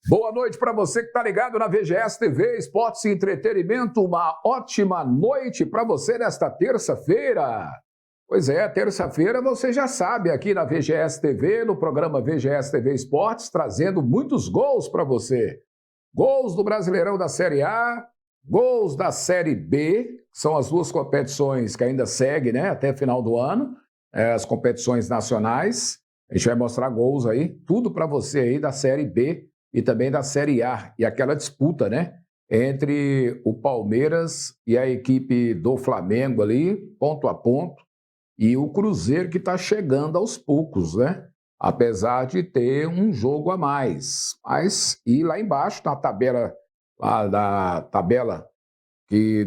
Boa noite para você que está ligado na VGS TV, Esportes e Entretenimento. Uma ótima noite para você nesta terça-feira. Pois é, terça-feira você já sabe, aqui na VGS TV, no programa VGS TV Esportes, trazendo muitos gols para você. Gols do Brasileirão da Série A, gols da Série B, são as duas competições que ainda seguem, né, até final do ano, as competições nacionais. A gente vai mostrar gols aí, tudo para você aí da Série B e também da Série A. E aquela disputa, né, entre o Palmeiras e a equipe do Flamengo ali, ponto a ponto, e o Cruzeiro que está chegando aos poucos, né? Apesar de ter um jogo a mais. Mas, e lá embaixo, na tabela, lá da tabela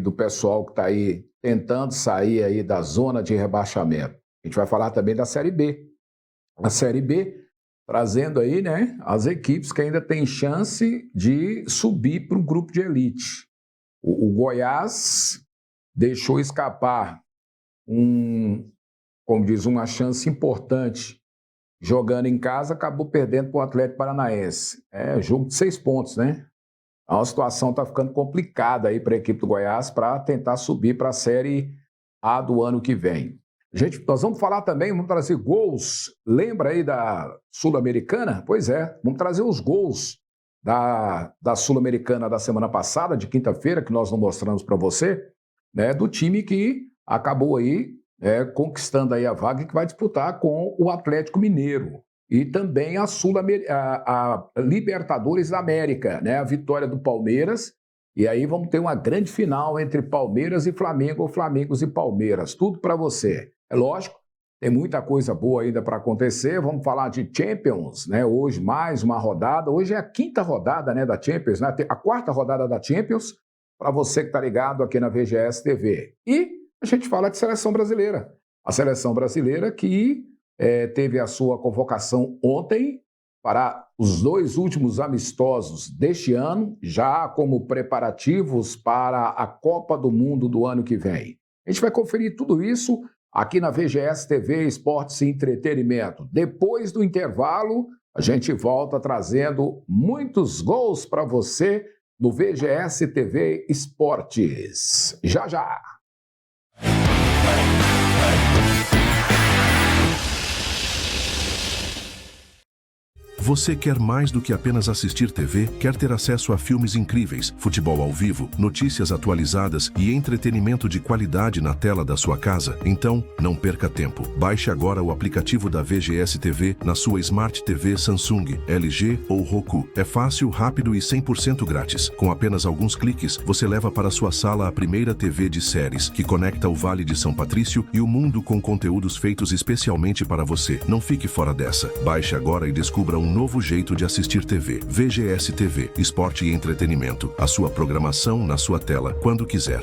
do pessoal que está aí tentando sair aí da zona de rebaixamento. A gente vai falar também da Série B. A Série B, trazendo aí, né, as equipes que ainda têm chance de subir para o grupo de elite. O Goiás deixou escapar como diz, uma chance importante. Jogando em casa, acabou perdendo para o Atlético Paranaense. É jogo de 6 pontos, né? A situação está ficando complicada aí para a equipe do Goiás para tentar subir para a Série A do ano que vem. Gente, nós vamos falar também, vamos trazer gols. Lembra aí da Sul-Americana? Pois é, vamos trazer os gols da Sul-Americana da semana passada, de quinta-feira, que nós não mostramos para você, né? Do time que acabou aí conquistando aí a vaga que vai disputar com o Atlético Mineiro. E também a Libertadores da América, né? A vitória do Palmeiras. E aí vamos ter uma grande final entre Palmeiras e Flamengo, ou Flamengos e Palmeiras. Tudo para você. É lógico, tem muita coisa boa ainda para acontecer. Vamos falar de Champions, né? Hoje mais uma rodada. Hoje é a 5ª rodada, né, da Champions, né? A 4ª rodada da Champions, para você que está ligado aqui na VGS TV. E a gente fala de seleção brasileira. A seleção brasileira que teve a sua convocação ontem para os 2 últimos amistosos deste ano, já como preparativos para a Copa do Mundo do ano que vem. A gente vai conferir tudo isso aqui na VGS TV Esportes e Entretenimento. Depois do intervalo, a gente volta trazendo muitos gols para você no VGS TV Esportes. Já, já! Você quer mais do que apenas assistir TV? Quer ter acesso a filmes incríveis, futebol ao vivo, notícias atualizadas e entretenimento de qualidade na tela da sua casa? Então, não perca tempo. Baixe agora o aplicativo da VGS TV na sua Smart TV Samsung, LG ou Roku. É fácil, rápido e 100% grátis. Com apenas alguns cliques, você leva para sua sala a primeira TV de séries, que conecta o Vale de São Patrício e o mundo com conteúdos feitos especialmente para você. Não fique fora dessa. Baixe agora e descubra um novo jeito de assistir TV. VGS TV, Esporte e Entretenimento. A sua programação na sua tela, quando quiser.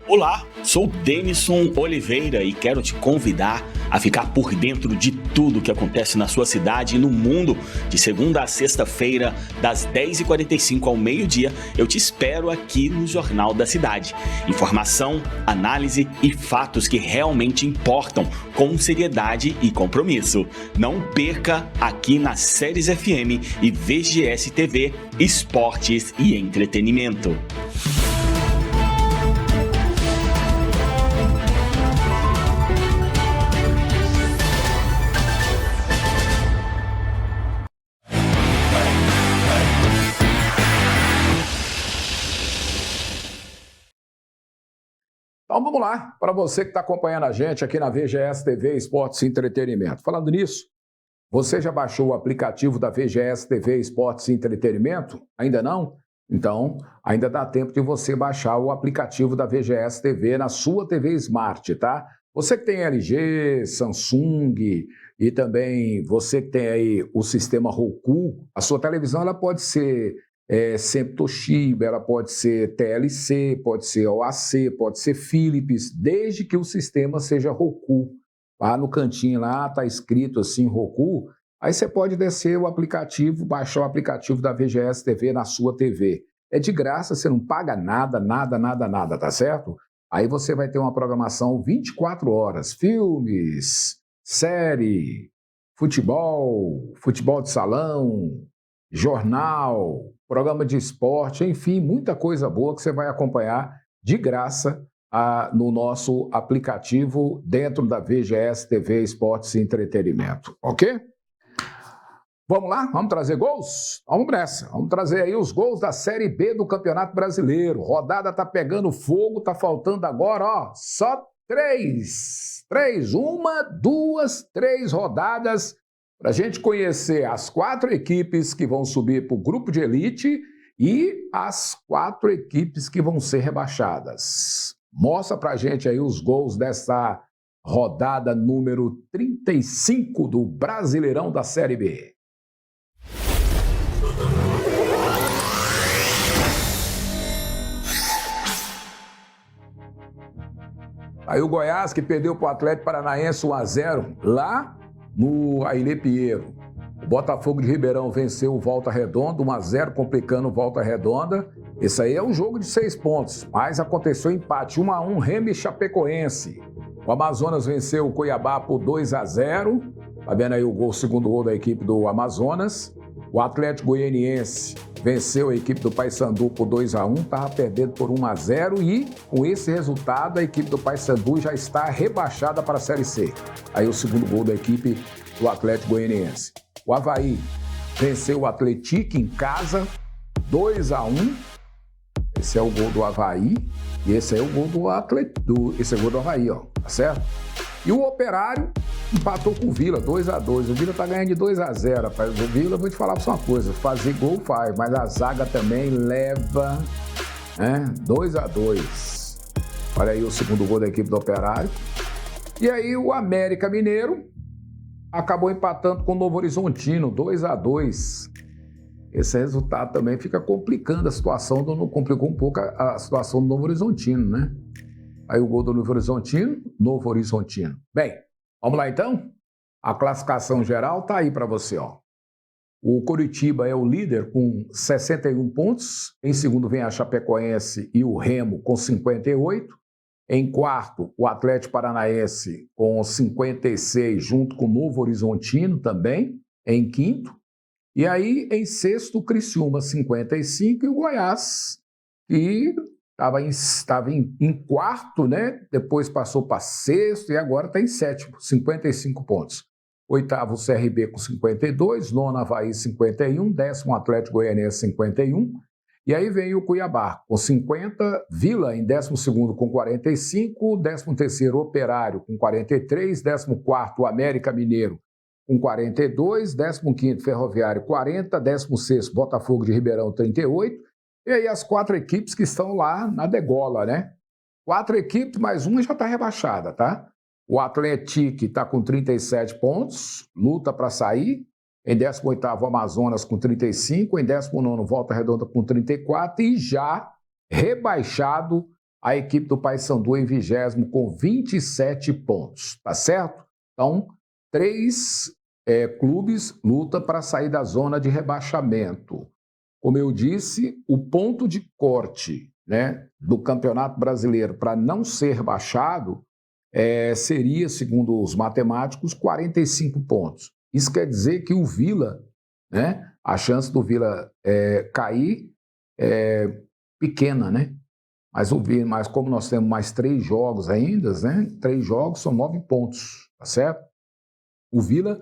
Olá, sou Denison Oliveira e quero te convidar a ficar por dentro de tudo que acontece na sua cidade e no mundo. De segunda a sexta-feira, das 10h45 ao meio-dia, eu te espero aqui no Jornal da Cidade. Informação, análise e fatos que realmente importam, com seriedade e compromisso. Não perca aqui na Séries FM e VGS TV, Esportes e Entretenimento. Então vamos lá, para você que está acompanhando a gente aqui na VGS TV Esportes e Entretenimento. Falando nisso, você já baixou o aplicativo da VGS TV Esportes e Entretenimento? Ainda não? Então, ainda dá tempo de você baixar o aplicativo da VGS TV na sua TV Smart, tá? Você que tem LG, Samsung e também você que tem aí o sistema Roku, a sua televisão ela pode ser sempre Toshiba, ela pode ser TLC, pode ser OAC, pode ser Philips, desde que o sistema seja Roku. Lá no cantinho lá está escrito assim Roku, aí você pode descer o aplicativo, baixar o aplicativo da VGS TV na sua TV. É de graça, você não paga nada, tá certo? Aí você vai ter uma programação 24 horas, filmes, série, futebol, futebol de salão, jornal, programa de esporte, enfim, muita coisa boa que você vai acompanhar de graça no nosso aplicativo dentro da VGS TV Esportes e Entretenimento, ok? Vamos lá? Vamos trazer gols? Vamos nessa. Vamos trazer aí os gols da Série B do Campeonato Brasileiro. Rodada tá pegando fogo, tá faltando agora, ó, só três. Uma, duas, três rodadas para a gente conhecer as 4 equipes que vão subir para o grupo de elite e as 4 equipes que vão ser rebaixadas. Mostra para a gente aí os gols dessa rodada número 35 do Brasileirão da Série B. Aí o Goiás que perdeu para o Atlético Paranaense 1-0 lá no Ailê Pinheiro. O Botafogo de Ribeirão venceu o Volta Redonda 1-0, complicando o Volta Redonda. Esse aí é um jogo de 6 pontos, mas aconteceu empate 1-1, Remo e Chapecoense. O Amazonas venceu o Cuiabá por 2-0. Tá vendo aí o segundo gol da equipe do Amazonas. O Atlético Goianiense venceu a equipe do Paysandu por 2-1, estava perdendo por 1-0 e, com esse resultado, a equipe do Paysandu já está rebaixada para a Série C. Aí o segundo gol da equipe do Atlético Goianiense. O Avaí venceu o Atlético em casa, 2-1. Esse é o gol do Avaí e esse é o gol do Atlético. Esse é o gol do Avaí, ó, tá certo? E o Operário empatou com o Vila, 2-2. O Vila tá ganhando de 2-0, rapaz. O Vila, vou te falar pra você uma coisa, fazer gol faz, mas a zaga também leva, né? 2-2. Olha aí o segundo gol da equipe do Operário. E aí o América Mineiro acabou empatando com o Novo Horizontino, 2-2. Esse resultado também fica complicando a situação, complicou um pouco a situação do Novo Horizontino, né? Aí o gol do Novo Horizontino. Bem, vamos lá então? A classificação geral tá aí para você, ó. O Coritiba é o líder com 61 pontos. Em segundo vem a Chapecoense e o Remo com 58. Em quarto, o Atlético Paranaense com 56, junto com o Novo Horizontino também, em quinto. E aí, em sexto, o Criciúma, 55, e o Goiás, que estava em quarto, né? Depois passou para sexto e agora está em sétimo, 55 pontos. Oitavo, o CRB com 52, nono, Avaí, 51, décimo, Atlético Goianiense, 51. E aí vem o Cuiabá, com 50, Vila em 12º com 45, 13º Operário com 43, 14º América Mineiro com 42, 15º Ferroviário 40, 16º Botafogo de Ribeirão 38, e aí as 4 equipes que estão lá na degola, né? 4 equipes, mais uma já está rebaixada, tá? O Atlético está com 37 pontos, luta para sair. Em 18º, Amazonas com 35, em 19º, Volta Redonda com 34 e já rebaixado a equipe do Paysandu em 20º com 27 pontos, tá certo? Então, 3 clubes lutam para sair da zona de rebaixamento. Como eu disse, o ponto de corte, né, do Campeonato Brasileiro para não ser rebaixado seria, segundo os matemáticos, 45 pontos. Isso quer dizer que o Vila, né, a chance do Vila cair é pequena, né? Mas como nós temos mais 3 jogos ainda, né? 3 jogos são 9 pontos, tá certo? O Vila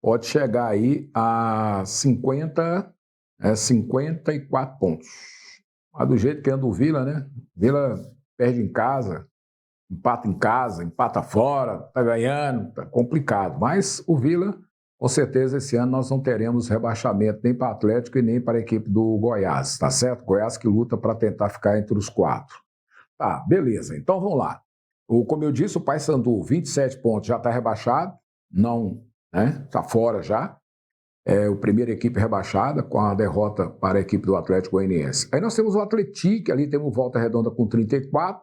pode chegar aí a 54 pontos. Mas do jeito que anda o Vila, né? O Vila perde em casa, empata fora, tá ganhando, tá complicado. Mas o Vila, com certeza, esse ano nós não teremos rebaixamento nem para o Atlético e nem para a equipe do Goiás, tá certo? Goiás que luta para tentar ficar entre os 4. Tá, beleza. Então vamos lá. Como eu disse, o Paysandu, 27 pontos, já está rebaixado, não, né? Está fora já. É a primeira equipe rebaixada com a derrota para a equipe do Atlético Goianiense. Aí nós temos o Atlético, ali temos o Volta Redonda com 34,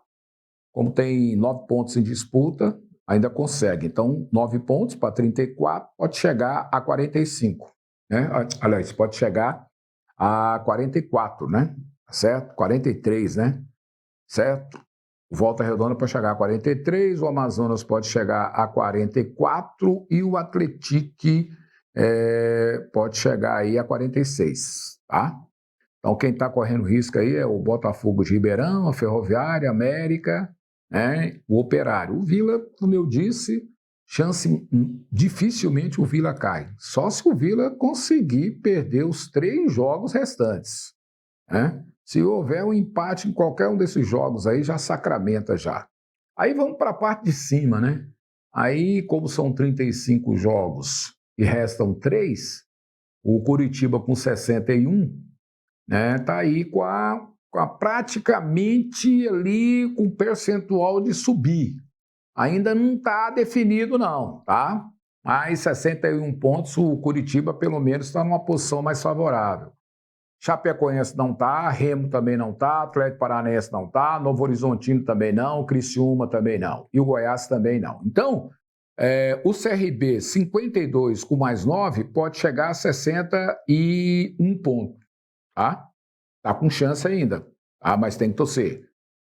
como tem 9 pontos em disputa, ainda consegue. Então, 9 pontos para 34, pode chegar a 45. Né? Aliás, pode chegar a 44, né? Certo? 43, né? Certo? O Volta Redonda pode chegar a 43, o Amazonas pode chegar a 44 e o Atlético pode chegar aí a 46, tá? Então, quem está correndo risco aí é o Botafogo de Ribeirão, a Ferroviária, a América, né, o Operário. O Vila, como eu disse, dificilmente o Vila cai. Só se o Vila conseguir perder os 3 jogos restantes, né? Se houver um empate em qualquer um desses jogos aí, já sacramenta já. Aí vamos para a parte de cima, né? Aí, como são 35 jogos e restam 3, o Coritiba com 61, né, tá aí com a praticamente ali com percentual de subir. Ainda não está definido não, tá? Mas 61 pontos, o Coritiba pelo menos está numa posição mais favorável. Chapecoense não está, Remo também não está, Atlético Paranaense não está, Novo Horizontino também não, Criciúma também não, e o Goiás também não. Então, o CRB 52 com mais 9 pode chegar a 61 pontos, tá? Tá com chance ainda, tá? Mas tem que torcer.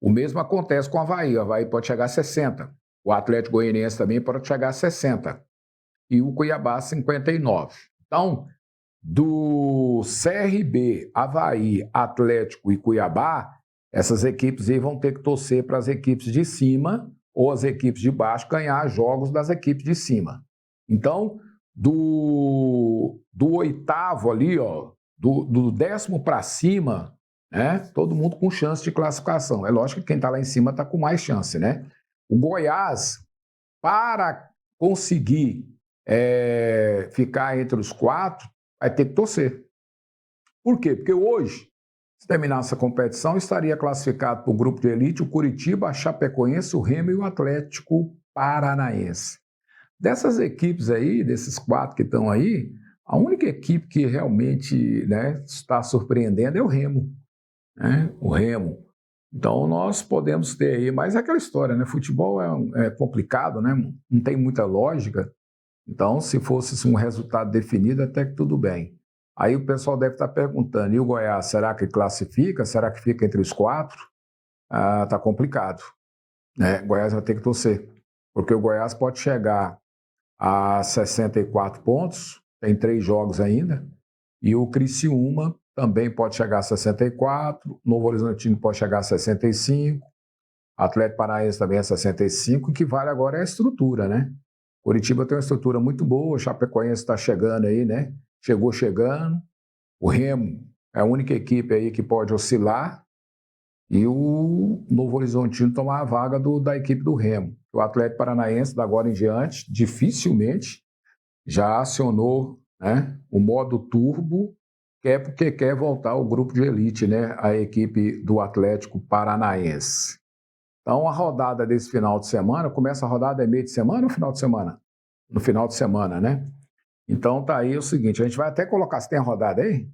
O mesmo acontece com o Avaí pode chegar a 60, o Atlético Goianiense também pode chegar a 60, e o Cuiabá 59. Então, do CRB, Avaí, Atlético e Cuiabá, essas equipes aí vão ter que torcer para as equipes de cima ou as equipes de baixo ganhar jogos das equipes de cima. Então, do 8º ali, ó, do 10º para cima, né, todo mundo com chance de classificação. É lógico que quem está lá em cima está com mais chance, né? O Goiás, para conseguir ficar entre os 4, vai ter que torcer. Por quê? Porque hoje, se terminar essa competição, estaria classificado para o grupo de elite o Coritiba, a Chapecoense, o Remo e o Atlético Paranaense. Dessas equipes aí, desses 4 que estão aí, a única equipe que realmente, né, está surpreendendo é o Remo, né? O Remo. Então, nós podemos ter aí, mas é aquela história, né? Futebol é complicado, né? Não tem muita lógica. Então, se fosse um resultado definido, até que tudo bem. Aí o pessoal deve estar perguntando, e o Goiás, será que classifica? Será que fica entre os 4? Tá complicado, né? O Goiás vai ter que torcer, porque o Goiás pode chegar a 64 pontos, tem 3 jogos ainda, e o Criciúma também pode chegar a 64, Novo Horizontino pode chegar a 65, Atlético Paranaense também a 65, o que vale agora é a estrutura, né? Coritiba tem uma estrutura muito boa, o Chapecoense está chegando aí, né? Chegou chegando. O Remo é a única equipe aí que pode oscilar e o Novo Horizontino tomar a vaga da equipe do Remo. O Atlético Paranaense, da agora em diante, dificilmente já acionou, né, o modo turbo, que é porque quer voltar ao grupo de elite, né? A equipe do Atlético Paranaense. Então, a rodada desse final de semana, começa a rodada meio de semana ou final de semana? No final de semana, né? Então, tá aí o seguinte, a gente vai até colocar, se tem rodada aí?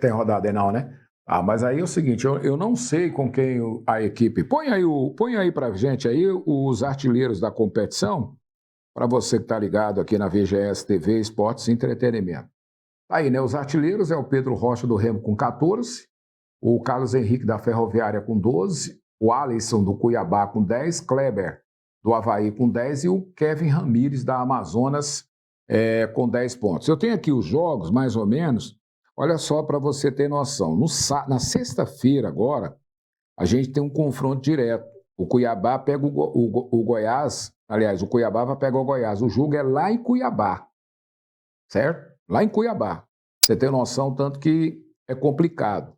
Tem rodada aí não, né? Mas aí é o seguinte, eu não sei com quem a equipe... Põe aí pra gente aí os artilheiros da competição, para você que tá ligado aqui na VGS TV, Esportes e Entretenimento. Tá aí, né? Os artilheiros é o Pedro Rocha do Remo com 14, o Carlos Henrique da Ferroviária com 12, o Alisson do Cuiabá com 10, Kleber do Avaí com 10 e o Kevin Ramírez da Amazonas com 10 pontos. Eu tenho aqui os jogos, mais ou menos, olha só para você ter noção. Na sexta-feira agora, a gente tem um confronto direto. O Cuiabá pega o Goiás, aliás, o Cuiabá vai pegar o Goiás. O jogo é lá em Cuiabá, certo? Lá em Cuiabá. Você tem noção, tanto que é complicado.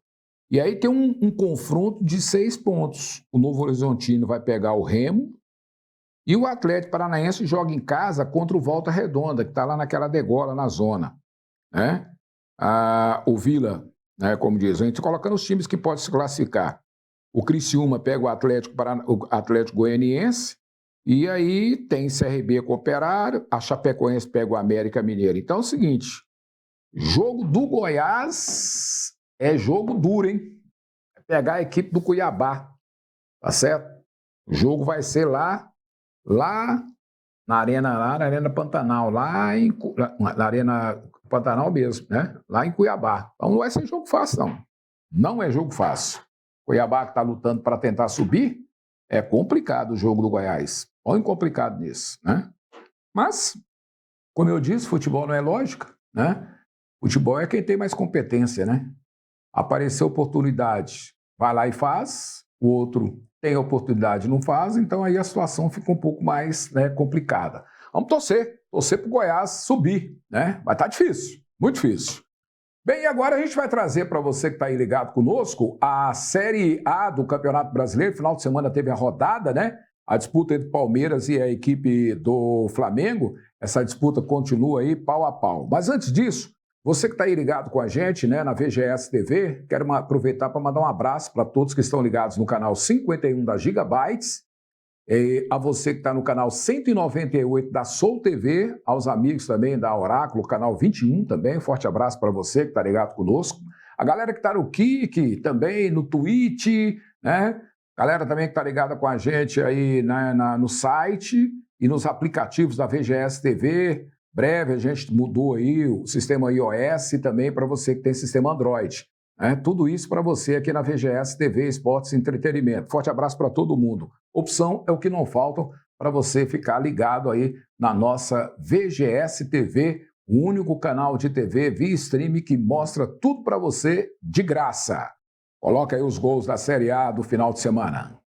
E aí tem um confronto de 6 pontos. O Novo Horizontino vai pegar o Remo e o Atlético Paranaense joga em casa contra o Volta Redonda, que está lá naquela degola na zona, né? O Vila, né, como diz, a gente colocando os times que podem se classificar. O Criciúma pega o Atlético Goianiense e aí tem CRB com o Operário, a Chapecoense pega o América Mineiro. Então é o seguinte, jogo do Goiás é jogo duro, hein? É pegar a equipe do Cuiabá, tá certo? O jogo vai ser lá na Arena Pantanal, na Arena Pantanal mesmo, né? Lá em Cuiabá. Então não vai ser jogo fácil, não. Não é jogo fácil. Cuiabá que está lutando para tentar subir, É complicado o jogo do Goiás. Olha complicado nisso, né? Mas, como eu disse, futebol não é lógica, né? Futebol é quem tem mais competência, né? Apareceu oportunidade, vai lá e faz, o outro tem oportunidade e não faz, então aí a situação fica um pouco mais, né, complicada. Vamos torcer para o Goiás subir, né? Vai estar difícil, muito difícil. Bem, e agora a gente vai trazer para você que está aí ligado conosco a Série A do Campeonato Brasileiro. Final de semana teve a rodada, né? A disputa entre Palmeiras e a equipe do Flamengo. Essa disputa continua aí pau a pau. Mas antes disso, você que está aí ligado com a gente, né, na VGS TV, quero aproveitar para mandar um abraço para todos que estão ligados no canal 51 da Gigabytes, a você que está no canal 198 da Soul TV, aos amigos também da Oráculo, canal 21 também, forte abraço para você que está ligado conosco. A galera que está no Kik, também no Twitch, né? Galera também que está ligada com a gente aí, né, no site e nos aplicativos da VGS TV. Breve a gente mudou aí o sistema iOS também para você que tem sistema Android. Tudo isso para você aqui na VGS TV, Esportes e Entretenimento. Forte abraço para todo mundo. Opção é o que não falta para você ficar ligado aí na nossa VGS TV, o único canal de TV via stream que mostra tudo para você de graça. Coloca aí os gols da Série A do final de semana.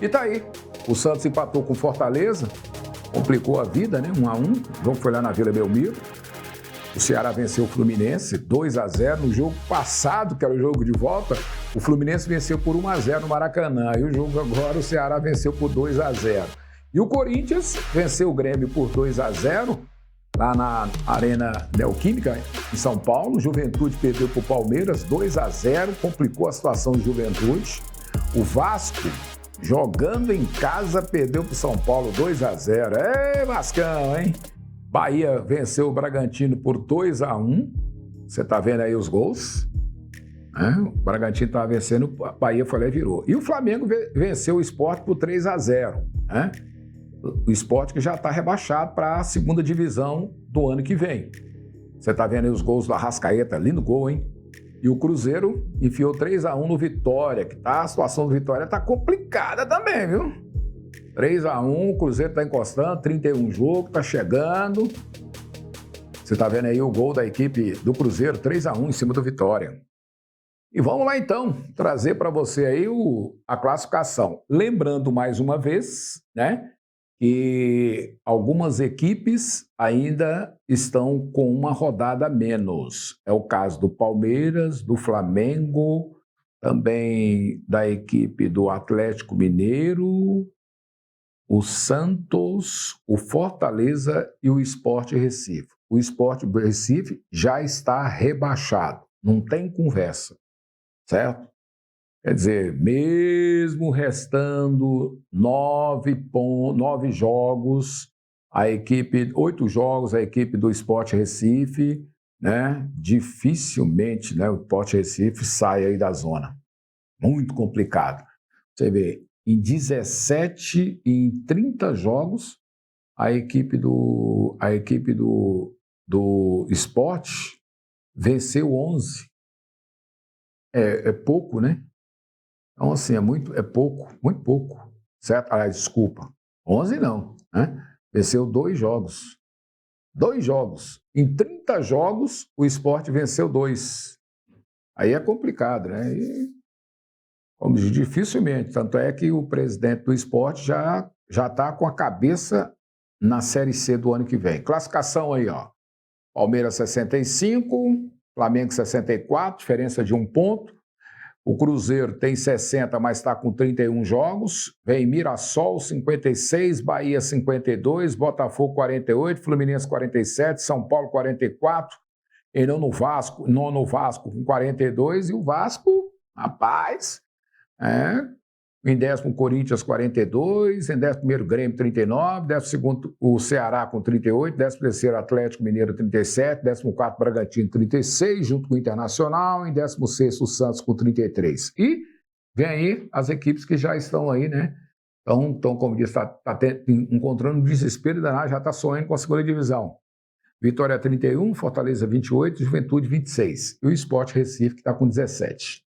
E tá aí. O Santos empatou com Fortaleza, complicou a vida, né? 1-1. O jogo foi lá na Vila Belmiro. O Ceará venceu o Fluminense 2-0. No jogo passado, que era o jogo de volta, o Fluminense venceu por 1-0 no Maracanã. E o jogo agora, o Ceará venceu por 2-0. E o Corinthians venceu o Grêmio por 2-0 lá na Arena Neoquímica, em São Paulo. O Juventude perdeu para o Palmeiras 2-0, complicou a situação do Juventude. O Vasco, jogando em casa, perdeu para o São Paulo 2-0. É, Vascão, hein? Bahia venceu o Bragantino por 2-1. Você tá vendo aí os gols? O Bragantino estava vencendo, a Bahia foi lá e virou. E o Flamengo venceu o Sport por 3-0. O Sport que já está rebaixado para a segunda divisão do ano que vem. Você tá vendo aí os gols do Arrascaeta, lindo gol, hein? E o Cruzeiro enfiou 3-1 no Vitória, que a situação do Vitória está complicada também, viu? 3-1, o Cruzeiro está encostando, 31 jogos, está chegando. Você está vendo aí o gol da equipe do Cruzeiro, 3-1 em cima do Vitória. E vamos lá então, trazer para você aí a classificação. Lembrando mais uma vez, né, que algumas equipes ainda estão com uma rodada a menos. É o caso do Palmeiras, do Flamengo, também da equipe do Atlético Mineiro, o Santos, o Fortaleza e o Sport Recife. O Sport Recife já está rebaixado, não tem conversa, certo? Quer dizer, mesmo restando 9 jogos, 8 jogos, a equipe do Sport Recife, né, dificilmente, né, o Sport Recife sai aí da zona. Muito complicado. Você vê, em 17 e em 30 jogos, a equipe do Sport venceu 11. É pouco, né? Então, assim, é pouco, muito pouco, certo? Desculpa, 11 não, né? Venceu 2 jogos. 2 jogos. Em 30 jogos, o Sport venceu 2. Aí é complicado, né? E, como diz, dificilmente. Tanto é que o presidente do Sport já está com a cabeça na Série C do ano que vem. Classificação aí, ó. Palmeiras 65, Flamengo 64, diferença de 1 ponto. O Cruzeiro tem 60, mas está com 31 jogos. Vem Mirassol, 56, Bahia, 52, Botafogo, 48, Fluminense, 47, São Paulo, 44. E nono Vasco com 42. E o Vasco, rapaz, em 10º Corinthians, 42, em 11º Grêmio, 39, 12º o Ceará com 38, 13º Atlético Mineiro, 37, 14º Bragantino, 36, junto com o Internacional, em 16º o Santos com 33. E vem aí as equipes que já estão aí, né? Então como disse, está encontrando um desespero danado, já está sonhando com a segunda divisão. Vitória 31, Fortaleza 28, Juventude 26. E o Sport Recife, que está com 17.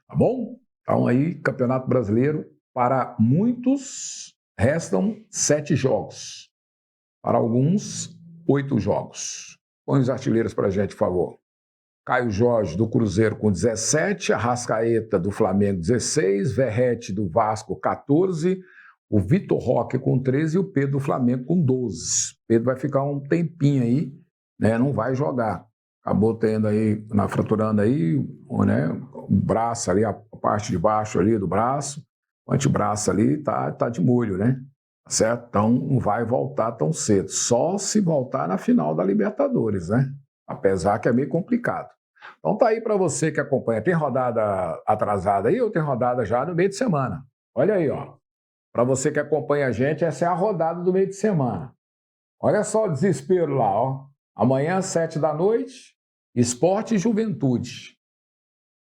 Tá bom? Então aí, Campeonato Brasileiro, para muitos, restam 7 jogos. Para alguns, 8 jogos. Põe os artilheiros para a gente, por favor. Caio Jorge, do Cruzeiro, com 17. Arrascaeta, do Flamengo, 16. Verrete, do Vasco, 14. O Vitor Roque, com 13. E o Pedro, do Flamengo, com 12. Pedro vai ficar um tempinho aí, né? Não vai jogar. Acabou tendo aí, fraturando aí, né? O braço ali, a parte de baixo ali do braço. O antebraço ali tá de molho, né? Certo? Então não vai voltar tão cedo. Só se voltar na final da Libertadores, né? Apesar que é meio complicado. Então tá aí para você que acompanha. Tem rodada atrasada aí ou tem rodada já no meio de semana? Olha aí, ó. Para você que acompanha a gente, essa é a rodada do meio de semana. Olha só o desespero lá, ó. Amanhã, 7 da noite, Sport e Juventude.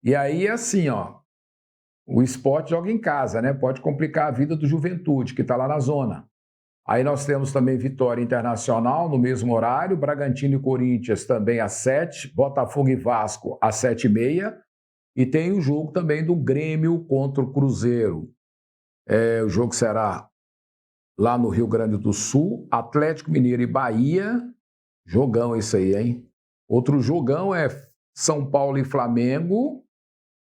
E aí, assim, ó. O Sport joga em casa, né? Pode complicar a vida do Juventude, que está lá na zona. Aí nós temos também Vitória Internacional no mesmo horário, Bragantino e Corinthians também às 7, Botafogo e Vasco às 7h30, e tem o jogo também do Grêmio contra o Cruzeiro. O jogo será lá no Rio Grande do Sul, Atlético Mineiro e Bahia, jogão esse aí, hein? Outro jogão é São Paulo e Flamengo,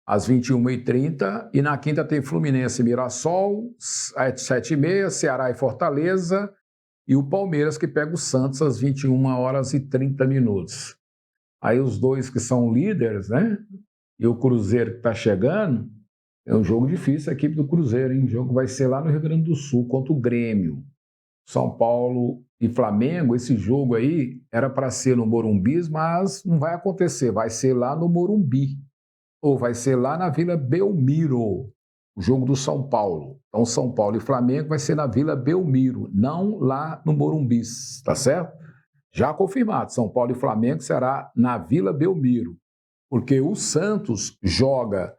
às 21h30, e na quinta tem Fluminense e Mirassol, às 7h30, Ceará e Fortaleza, e o Palmeiras que pega o Santos às 21h30. Aí os dois que são líderes, né? E o Cruzeiro que está chegando, é um jogo difícil a equipe do Cruzeiro, hein? O jogo vai ser lá no Rio Grande do Sul, contra o Grêmio. São Paulo e Flamengo, esse jogo aí era para ser no Morumbi, mas não vai acontecer, vai ser lá no Morumbi. Ou vai ser lá na Vila Belmiro, o jogo do São Paulo. Então, São Paulo e Flamengo vai ser na Vila Belmiro, não lá no Morumbi, tá certo? Já confirmado, São Paulo e Flamengo será na Vila Belmiro, porque o Santos joga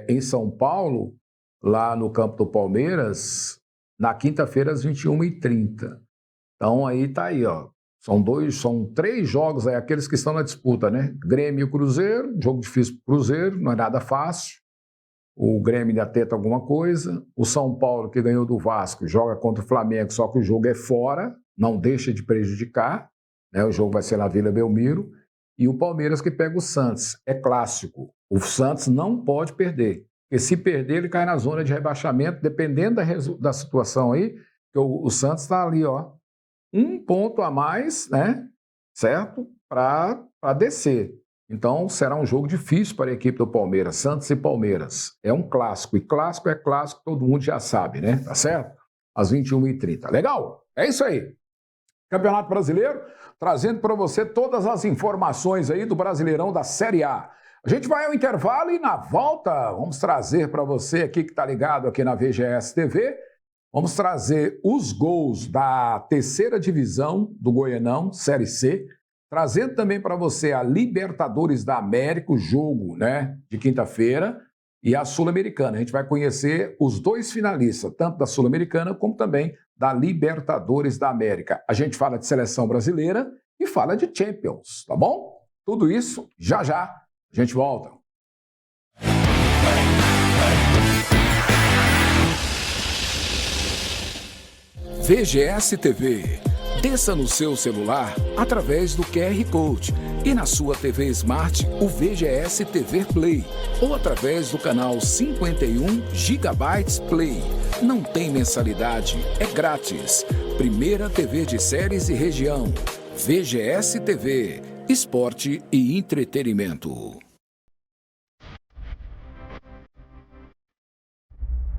em São Paulo, lá no campo do Palmeiras, na quinta-feira às 21h30. Então, aí tá aí, ó. São 3 jogos aí, aqueles que estão na disputa, né? Grêmio e Cruzeiro, jogo difícil para o Cruzeiro, não é nada fácil. O Grêmio ainda tenta alguma coisa. O São Paulo, que ganhou do Vasco, joga contra o Flamengo, só que o jogo é fora, não deixa de prejudicar, né? O jogo vai ser na Vila Belmiro. E o Palmeiras que pega o Santos, é clássico. O Santos não pode perder, porque se perder ele cai na zona de rebaixamento, dependendo da situação aí, que o Santos está ali, ó. 1 ponto a mais, né? Certo? Para descer. Então, será um jogo difícil para a equipe do Palmeiras, Santos e Palmeiras. É um clássico, e clássico é clássico, todo mundo já sabe, né? Tá certo? Às 21h30. Legal? É isso aí. Campeonato Brasileiro, trazendo para você todas as informações aí do Brasileirão da Série A. A gente vai ao intervalo e na volta vamos trazer para você aqui que está ligado aqui na VGS TV, vamos trazer os gols da 3ª divisão do Goianão, Série C, trazendo também para você a Libertadores da América, o jogo, né, de quinta-feira, e a Sul-Americana. A gente vai conhecer os 2 finalistas, tanto da Sul-Americana como também da Libertadores da América. A gente fala de seleção brasileira e fala de Champions, tá bom? Tudo isso já já. A gente volta. VGS TV. Desça no seu celular através do QR Code e na sua TV Smart o VGS TV Play ou através do canal 51 GB Play. Não tem mensalidade, é grátis. Primeira TV de séries e região. VGS TV. Esporte e entretenimento.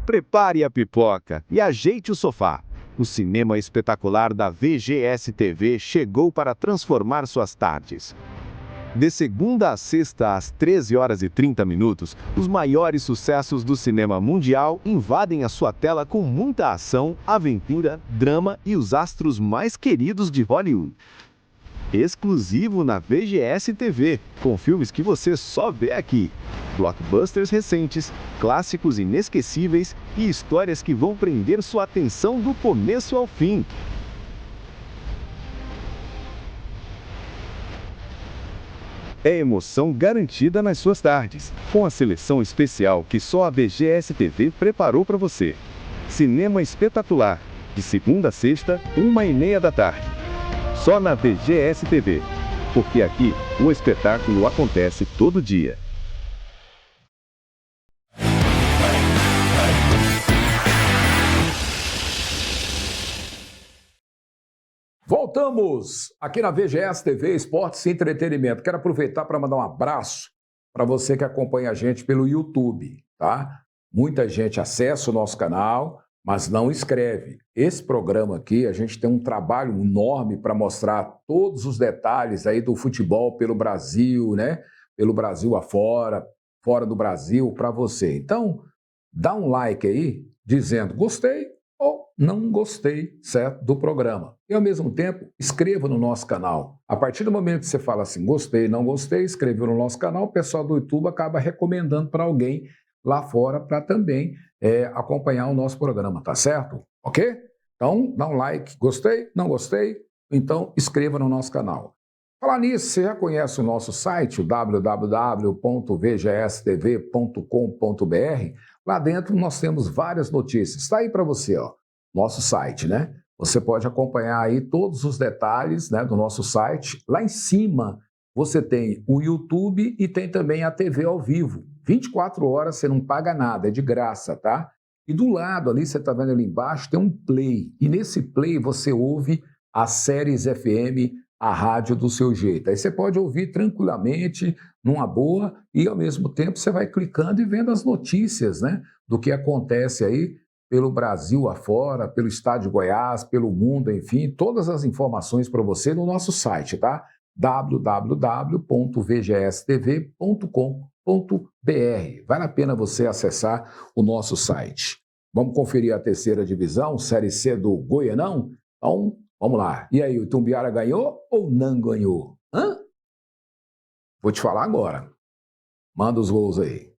Prepare a pipoca e ajeite o sofá. O cinema espetacular da VGS TV chegou para transformar suas tardes. De segunda a sexta, às 13h30, os maiores sucessos do cinema mundial invadem a sua tela com muita ação, aventura, drama e os astros mais queridos de Hollywood. Exclusivo na VGS TV, com filmes que você só vê aqui. Blockbusters recentes, clássicos inesquecíveis e histórias que vão prender sua atenção do começo ao fim. é emoção garantida nas suas tardes, com a seleção especial que só a BGS TV preparou para você. Cinema espetacular, de segunda a sexta, 1h30 da tarde. Só na BGS TV, porque aqui o espetáculo acontece todo dia. Voltamos aqui na VGS TV Esportes e Entretenimento. Quero aproveitar para mandar um abraço para você que acompanha a gente pelo YouTube, tá? Muita gente acessa o nosso canal, mas não inscreve. Esse programa aqui, a gente tem um trabalho enorme para mostrar todos os detalhes aí do futebol pelo Brasil, né? Pelo Brasil afora, fora do Brasil, para você. Então, dá um like aí, dizendo gostei ou não gostei, certo, do programa. E, ao mesmo tempo, inscreva no nosso canal. A partir do momento que você fala assim, gostei, não gostei, inscreveu no nosso canal, o pessoal do YouTube acaba recomendando para alguém lá fora para também acompanhar o nosso programa, tá certo? Ok? Então, dá um like, gostei, não gostei, então inscreva no nosso canal. Falar nisso, você já conhece o nosso site, o www.vgstv.com.br? Lá dentro nós temos várias notícias. Está aí para você, ó, nosso site, né? Você pode acompanhar aí todos os detalhes, né, do nosso site. Lá em cima você tem o YouTube e tem também a TV ao vivo. 24 horas, você não paga nada, é de graça, tá? E do lado ali, você está vendo ali embaixo, tem um play. E nesse play você ouve as séries FM, a rádio do seu jeito. Aí você pode ouvir tranquilamente, numa boa, e ao mesmo tempo você vai clicando e vendo as notícias, né, do que acontece aí pelo Brasil afora, pelo estado de Goiás, pelo mundo, enfim, todas as informações para você no nosso site, tá? www.vgstv.com.br. Vale a pena você acessar o nosso site. Vamos conferir a terceira divisão, Série C do Goianão? Então, vamos lá. E aí, o Itumbiara ganhou ou não ganhou? Hã? Vou te falar agora. Manda os gols aí.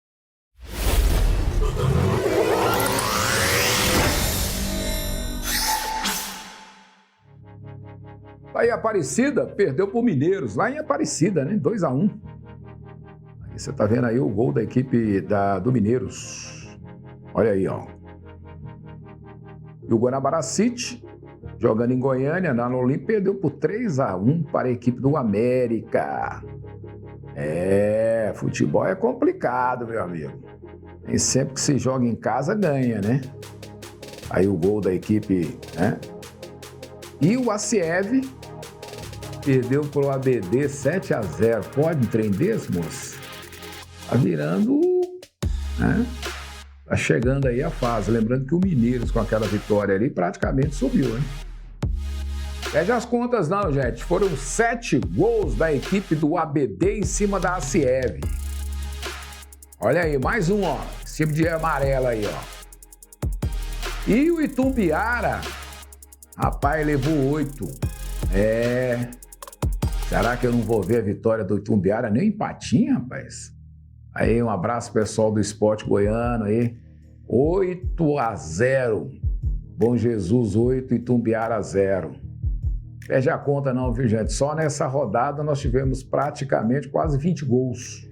Aí Aparecida perdeu para o Mineiros, lá em Aparecida, né? 2-1. Aí você tá vendo aí o gol da equipe do Mineiros. Olha aí, ó. E o Guanabara City, jogando em Goiânia, na Olimpo, perdeu por 3-1 para a equipe do América. Futebol é complicado, meu amigo. Nem sempre que se joga em casa ganha, né? Aí o gol da equipe, né? E o ACIEV perdeu para o ABD 7-0. Pode um trem desse, moço? Tá virando, né? Tá chegando aí a fase. Lembrando que o Mineiros, com aquela vitória ali, praticamente subiu, hein? Pede as contas não, gente. Foram 7 gols da equipe do ABD em cima da ACIEV. Olha aí, mais um, ó. Esse time de amarelo aí, ó. E o Itumbiara, rapaz, levou 8. Será que eu não vou ver a vitória do Itumbiara nem empatinho, rapaz? Aí, um abraço pessoal do Esporte Goiano aí. 8-0. Bom Jesus 8, Itumbiara 0. Perde a conta não, viu, gente? Só nessa rodada nós tivemos praticamente quase 20 gols.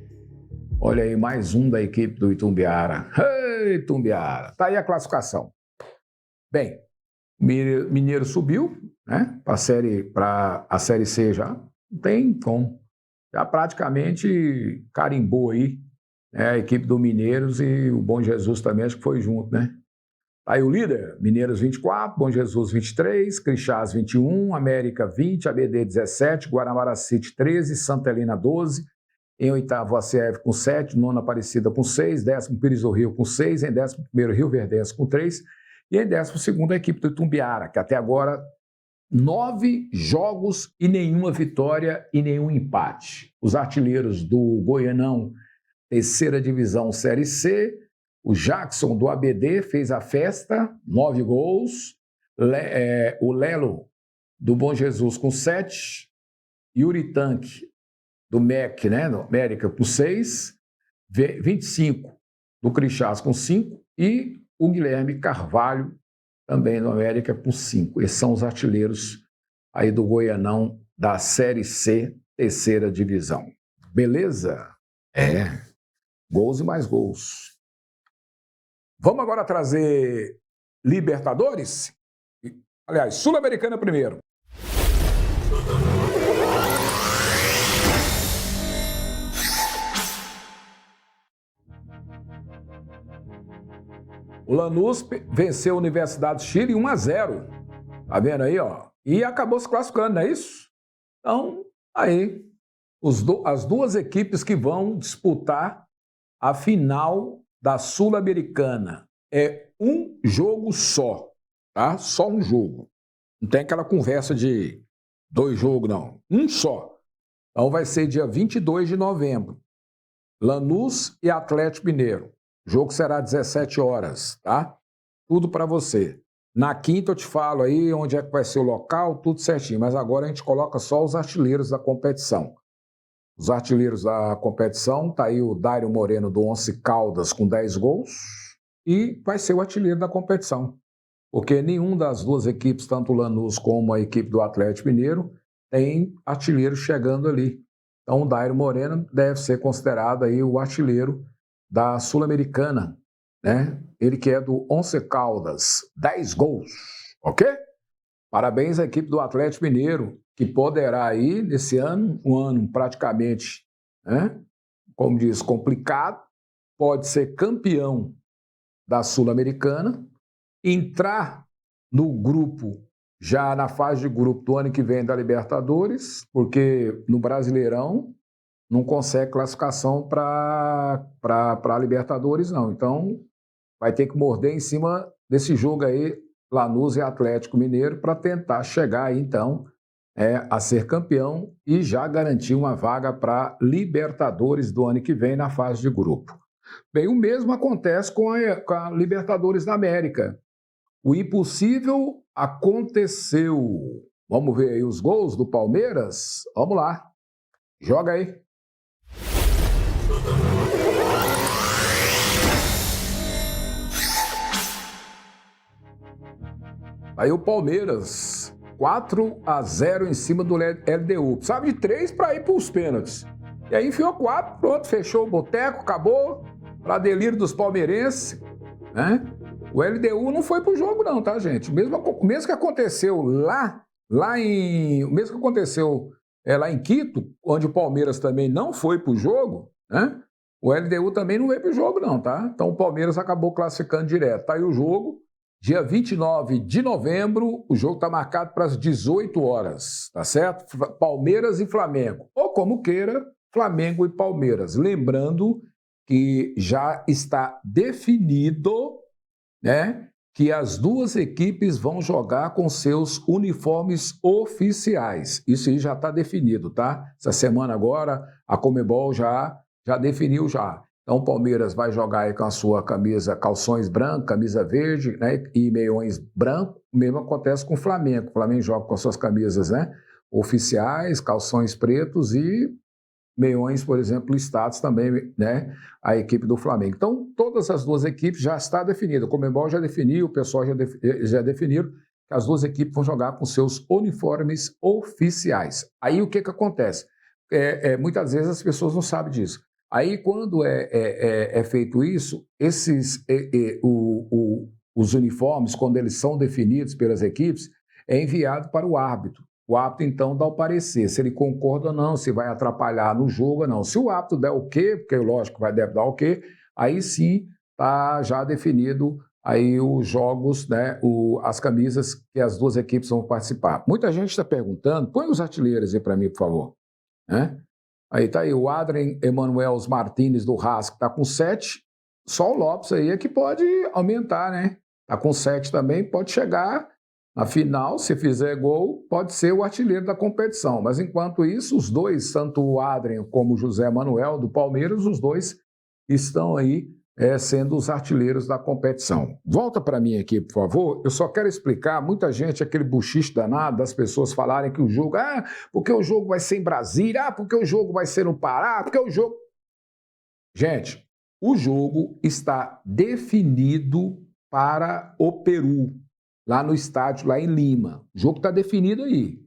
Olha aí, mais um da equipe do Itumbiara. Ei, Itumbiara! Tá aí a classificação. Bem, o Mineiro subiu, né? Para a Série C já. Não tem como. Já praticamente carimbou aí, né, a equipe do Mineiros e o Bom Jesus também, acho que foi junto, né? Aí o líder, Mineiros 24, Bom Jesus 23, Crixás 21, América 20, ABD 17, Guanabara City 13, Santa Helena 12, em oitavo a CF com 7, nona Aparecida com 6, 10º Pires do Rio com 6, em 11º Rio Verdense com 3 e em 12º a equipe do Itumbiara, que até agora 9 jogos e nenhuma vitória e nenhum empate. Os artilheiros do Goianão, terceira divisão Série C, o Jackson do ABD fez a festa, 9 gols, o Lelo do Bom Jesus com 7, Yuri Tanque do MEC, né, do América com 6, 25 do Crixás com 5 e o Guilherme Carvalho também do América com 5. Esses são os artilheiros aí do Goianão da Série C, terceira divisão. Beleza? Gols e mais gols. Vamos agora trazer Libertadores? Aliás, Sul-Americana primeiro. O Lanús venceu a Universidade do Chile 1-0. Tá vendo aí, ó? E acabou se classificando, não é isso? Então, aí, as duas equipes que vão disputar a final da Sul-Americana. É um jogo só, tá? Só um jogo. Não tem aquela conversa de 2 jogos, não. Um só. Então vai ser dia 22 de novembro. Lanús e Atlético Mineiro. O jogo será 17 horas, tá? Tudo para você. Na quinta eu te falo aí onde é que vai ser o local, tudo certinho. Mas agora a gente coloca só os artilheiros da competição. Os artilheiros da competição, tá aí o Dário Moreno do Once Caldas com 10 gols e vai ser o artilheiro da competição. Porque nenhum das duas equipes, tanto o Lanús como a equipe do Atlético Mineiro, tem artilheiro chegando ali. Então o Dário Moreno deve ser considerado aí o artilheiro da Sul-Americana, né? Ele que é do Once Caldas, 10 gols, ok? Parabéns à equipe do Atlético Mineiro, que poderá aí, nesse ano, um ano praticamente, né, como diz, complicado, pode ser campeão da Sul-Americana, entrar no grupo, já na fase de grupo do ano que vem da Libertadores, porque no Brasileirão não consegue classificação para a Libertadores, não. Então, vai ter que morder em cima desse jogo aí, Lanús e Atlético Mineiro, para tentar chegar aí, então, a ser campeão e já garantir uma vaga para Libertadores do ano que vem na fase de grupo. Bem, o mesmo acontece com a Libertadores da América. O impossível aconteceu. Vamos ver aí os gols do Palmeiras? Vamos lá. Joga aí. Aí o Palmeiras, 4-0 em cima do LDU. Precisava de 3 para ir para os pênaltis. E aí enfiou 4, pronto, fechou o boteco, acabou. Para delírio dos palmeirenses, né? O LDU não foi para o jogo não, tá, gente? Mesmo que aconteceu lá em Quito, onde o Palmeiras também não foi para o jogo, né? O LDU também não veio para o jogo não, tá? Então o Palmeiras acabou classificando direto. Tá aí o jogo. Dia 29 de novembro, o jogo está marcado para as 18 horas, tá certo? Palmeiras e Flamengo. Ou como queira, Flamengo e Palmeiras. Lembrando que já está definido, né, que as duas equipes vão jogar com seus uniformes oficiais. Isso aí já está definido, tá? Essa semana agora, a Conmebol já definiu já. Então, o Palmeiras vai jogar aí com a sua camisa, calções brancos, camisa verde, né, e meiões brancos. O mesmo acontece com o Flamengo. O Flamengo joga com as suas camisas, né, oficiais, calções pretos e meiões, por exemplo, listados também, né, a equipe do Flamengo. Então, todas as duas equipes já está definida. O Conmebol já definiu, o pessoal já definiram que as duas equipes vão jogar com seus uniformes oficiais. Aí, o que acontece? Muitas vezes as pessoas não sabem disso. Aí, quando é feito isso, os uniformes, quando eles são definidos pelas equipes, é enviado para o árbitro. O árbitro, então, dá o parecer, se ele concorda ou não, se vai atrapalhar no jogo ou não. Se o árbitro der o quê, porque lógico deve dar o quê, aí sim está já definido aí os jogos, né, as camisas que as duas equipes vão participar. Muita gente está perguntando, põe os artilheiros aí para mim, por favor. Né? Aí está aí o Adrien Emanuel Martínez do Haas, que está com 7, só o Lopes aí é que pode aumentar, né? Está com 7 também, pode chegar na final, se fizer gol, pode ser o artilheiro da competição. Mas enquanto isso, os dois, tanto o Adrien como o José Manuel do Palmeiras, os dois estão aí sendo os artilheiros da competição. Volta para mim aqui, por favor. Eu só quero explicar, muita gente, aquele buchiche danado das pessoas falarem que o jogo, porque o jogo vai ser em Brasília, porque o jogo vai ser no Pará, porque o jogo... Gente, o jogo está definido para o Peru, lá no estádio, lá em Lima. O jogo está definido aí.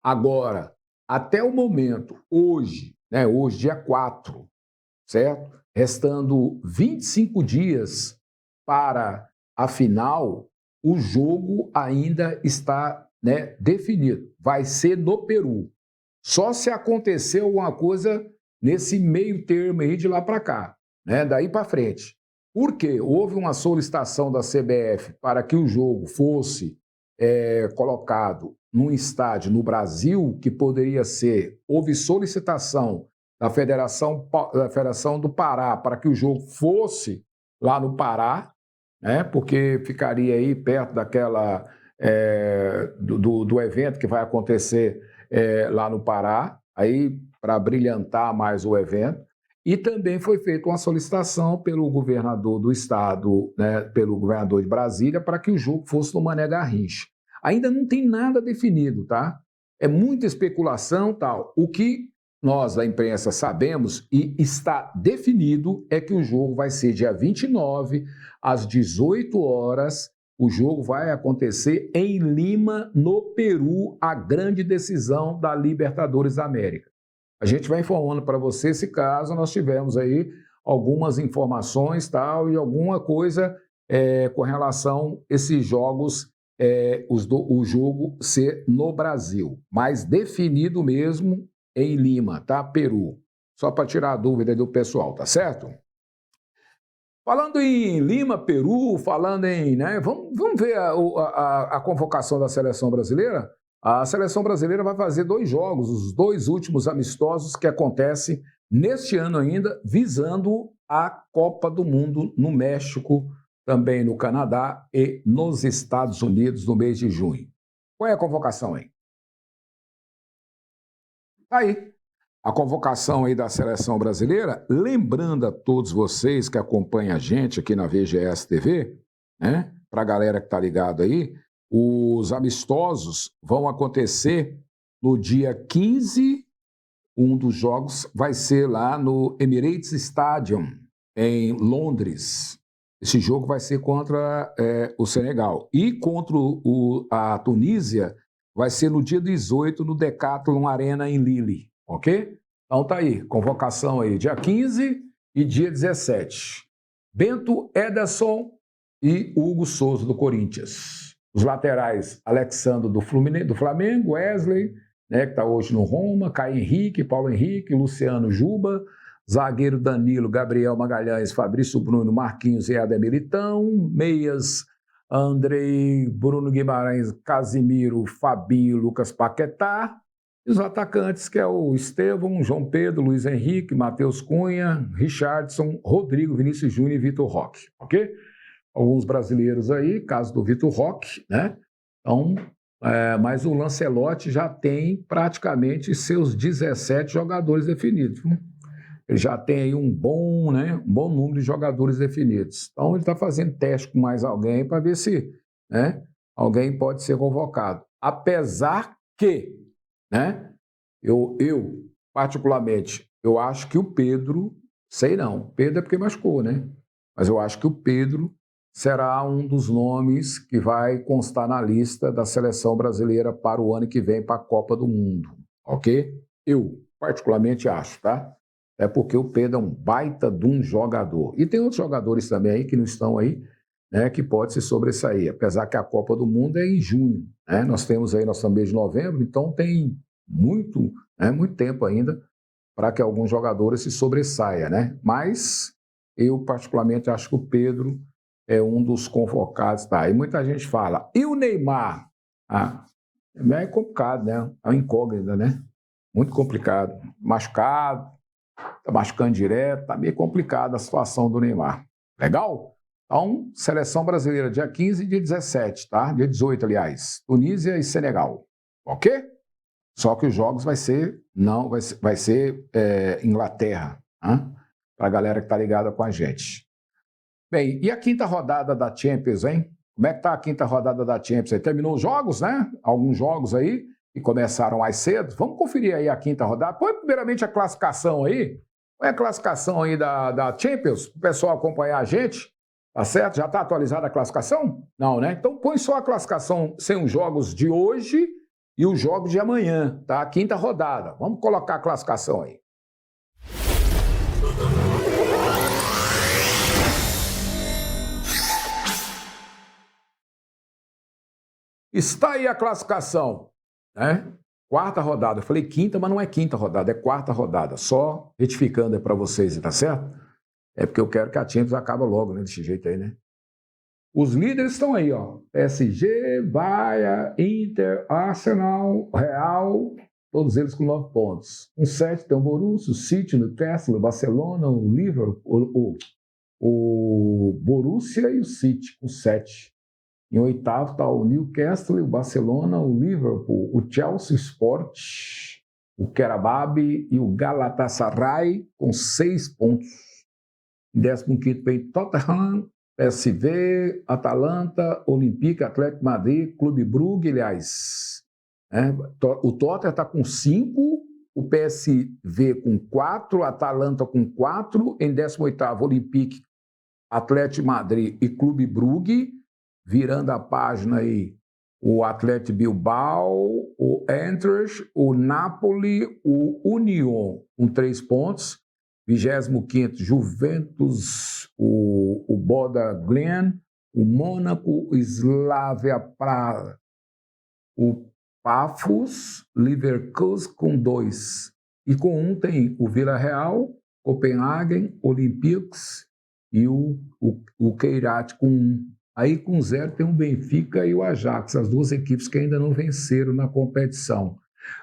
Agora, até o momento, hoje, né? Hoje, dia 4, certo? Restando 25 dias para a final, o jogo ainda está, né, definido. Vai ser no Peru. Só se acontecer alguma coisa nesse meio termo aí de lá para cá, né? Daí para frente. Por quê? Houve uma solicitação da CBF para que o jogo fosse colocado num estádio no Brasil, que poderia ser, houve solicitação da Federação do Pará para que o jogo fosse lá no Pará, né? Porque ficaria aí perto daquela do evento que vai acontecer lá no Pará, aí para brilhantar mais o evento. E também foi feita uma solicitação pelo governador do estado, né, pelo governador de Brasília, para que o jogo fosse no Mané Garrincha. Ainda não tem nada definido, tá? É muita especulação, tal. O que nós da imprensa sabemos e está definido é que o jogo vai ser dia 29, às 18 horas. O jogo vai acontecer em Lima, no Peru, a grande decisão da Libertadores da América. A gente vai informando para você se caso nós tivermos aí algumas informações tal, e alguma coisa com relação a esses jogos, o jogo ser no Brasil, mas definido mesmo em Lima, tá? Peru. Só para tirar a dúvida do pessoal, tá certo? Falando em Lima, Peru, falando em... né, vamos ver a convocação da seleção brasileira? A seleção brasileira vai fazer 2 jogos, os 2 últimos amistosos que acontecem neste ano ainda, visando a Copa do Mundo no México, também no Canadá e nos Estados Unidos no mês de junho. Qual é a convocação aí? Tá aí. A convocação aí da seleção brasileira, lembrando a todos vocês que acompanham a gente aqui na VGS TV, né, para a galera que está ligado aí, os amistosos vão acontecer no dia 15, um dos jogos vai ser lá no Emirates Stadium, em Londres. Esse jogo vai ser contra o Senegal. E contra a Tunísia vai ser no dia 18, no Decathlon Arena em Lille, ok? Então tá aí, convocação aí, dia 15 e dia 17. Bento, Ederson e Hugo Souza, do Corinthians. Os laterais, Alexandre do Flamengo, Wesley, né, que está hoje no Roma, Caio Henrique, Paulo Henrique, Luciano Juba, zagueiro Danilo, Gabriel Magalhães, Fabrício Bruno, Marquinhos e Éder Militão, meias, Andrei, Bruno Guimarães, Casimiro, Fabinho, Lucas Paquetá, e os atacantes, que é o Estevão, João Pedro, Luiz Henrique, Matheus Cunha, Richardson, Rodrigo, Vinícius Júnior e Vitor Roque, ok? Alguns brasileiros aí, caso do Vitor Roque, né? Então, mas o Lancelotti já tem praticamente seus 17 jogadores definidos. Ele já tem aí um bom número de jogadores definidos. Então, ele está fazendo teste com mais alguém para ver se, né, alguém pode ser convocado. Apesar que, né, eu particularmente, eu acho que o Pedro, sei não, Pedro é porque machucou, né? Mas eu acho que o Pedro será um dos nomes que vai constar na lista da seleção brasileira para o ano que vem para a Copa do Mundo, ok? Eu particularmente acho, tá? É porque o Pedro é um baita de um jogador. E tem outros jogadores também aí que não estão aí, né, que pode se sobressair, apesar que a Copa do Mundo é em junho, né? Nós temos aí nosso mês de novembro, então tem muito tempo ainda para que alguns jogadores se sobressaiam, né? Mas eu particularmente acho que o Pedro é um dos convocados, tá? E muita gente fala, e o Neymar? É complicado, né? É uma incógnita, né? Muito complicado. Machucado, tá machucando direto, tá meio complicada a situação do Neymar. Legal? Então, seleção brasileira, dia 15 e dia 17, tá? Dia 18, aliás. Tunísia e Senegal. Ok? Só que os jogos vai ser Inglaterra, né? Para a galera que tá ligada com a gente. Bem, e a quinta rodada da Champions, hein? Como é que tá a quinta rodada da Champions? Terminou os jogos, né? Alguns jogos aí que começaram mais cedo. Vamos conferir aí a quinta rodada. Põe primeiramente a classificação aí. Põe a classificação aí da Champions, para o pessoal acompanhar a gente. Tá certo? Já está atualizada a classificação? Não, né? Então põe só a classificação sem os jogos de hoje e os jogos de amanhã, tá? A quinta rodada. Vamos colocar a classificação aí. Está aí a classificação, né? Quarta rodada. Eu falei quinta, mas não é quinta rodada, é quarta rodada. Só retificando aí para vocês, tá certo? É porque eu quero que a Champions acabe logo, né? Desse jeito aí, né? Os líderes estão aí, ó. PSG, Bayern, Inter, Arsenal, Real, todos eles com 9 pontos. Com 7 tem o Borussia, o City, o Newcastle, o Barcelona, o Liverpool, o Borussia e o City com 7. Em oitavo está o Newcastle, o Barcelona, o Liverpool, o Chelsea Sport, o Karabakh e o Galatasaray com 6 pontos. Em 15º vem Tottenham, PSV, Atalanta, Olympique, Atlético Madrid, Clube Brugge, aliás. O Tottenham está com 5, o PSV com 4, Atalanta com 4, em 18º Olympique, Atlético Madrid e Clube Brugge. Virando a página aí, o Atlético Bilbao, o Eintracht, o Napoli, o Union com 3 pontos. 25º, Juventus, o Boda Glimt, o Mônaco, o Slavia Praga, o Pafos, Leverkusen com 2. E com 1 tem o Vila Real, Copenhagen, Olympiacos e o Keirat com 1. Aí com 0 tem o Benfica e o Ajax, as duas equipes que ainda não venceram na competição.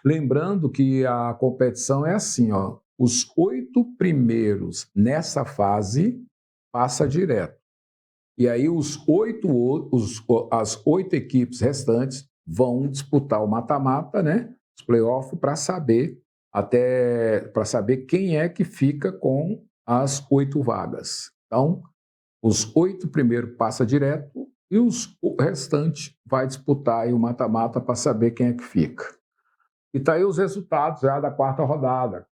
Lembrando que a competição é assim, ó, os 8 primeiros nessa fase passa direto. E aí as 8 equipes restantes vão disputar o mata-mata, né? Os playoffs, para saber quem é que fica com as 8 vagas. Então, os 8 primeiros passa direto e o restante vai disputar aí o mata-mata para saber quem é que fica. E tá aí os resultados já da quarta rodada,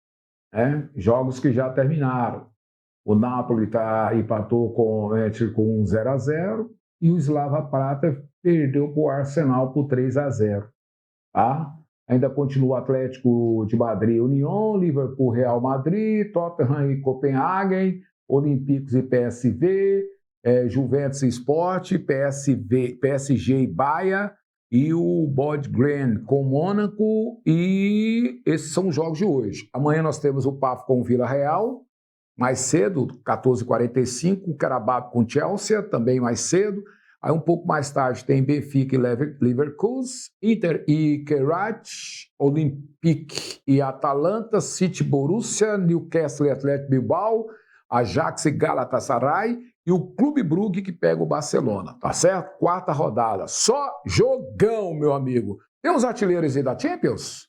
né? Jogos que já terminaram. O Napoli empatou com 0-0 e o Slavia Praga perdeu para o Arsenal por 3-0. Tá? Ainda continua o Atlético de Madrid, União, Liverpool, Real Madrid, Tottenham e Copenhagen, Olympiacos e PSV, Juventus e Sport, PSG e Bayern e o Boda Glimt com Mônaco, e esses são os jogos de hoje. Amanhã nós temos o PAF com o Vila Real, mais cedo, 14h45, o Karabakh com Chelsea, também mais cedo. Aí um pouco mais tarde tem Benfica e Leverkusen, Inter e Keirat, Olympique e Atalanta, City Borussia, Newcastle e Atlético Bilbao, Ajax e Galatasaray e o Clube Brugge que pega o Barcelona, tá certo? Quarta rodada, só jogão, meu amigo. Tem os artilheiros aí da Champions?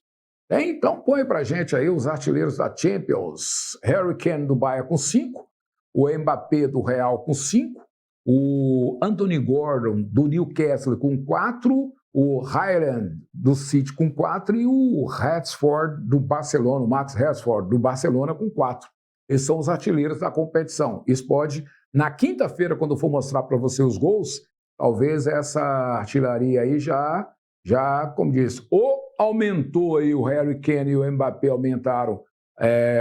Tem? Então põe pra gente aí os artilheiros da Champions. Harry Kane do Bayern com 5, o Mbappé do Real com 5, o Anthony Gordon do Newcastle com 4, o Haaland do City com 4 e o Rashford do Barcelona, o Max Rashford do Barcelona com 4. Esses são os artilheiros da competição. Isso pode, na quinta-feira, quando eu for mostrar para você os gols, talvez essa artilharia aí já como disse, ou aumentou aí o Harry Kane e o Mbappé aumentaram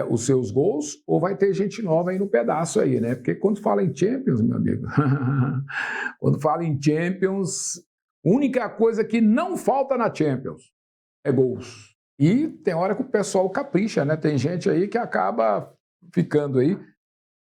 os seus gols, ou vai ter gente nova aí no pedaço aí, né? Porque quando fala em Champions, meu amigo, quando fala em Champions, a única coisa que não falta na Champions é gols. E tem hora que o pessoal capricha, né? Tem gente aí que acaba ficando aí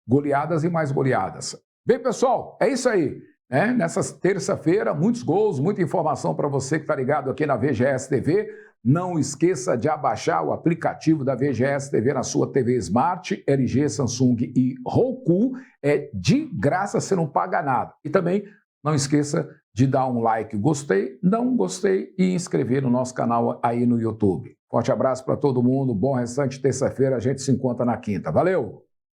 goleadas e mais goleadas. Bem, pessoal, é isso aí. Nessa terça-feira, muitos gols, muita informação para você que está ligado aqui na VGS TV. Não esqueça de abaixar o aplicativo da VGS TV na sua TV Smart, LG, Samsung e Roku. É de graça, você não paga nada. E também não esqueça de dar um like, gostei, não gostei e inscrever no nosso canal aí no YouTube. Forte abraço para todo mundo, bom restante de terça-feira, a gente se encontra na quinta. Valeu!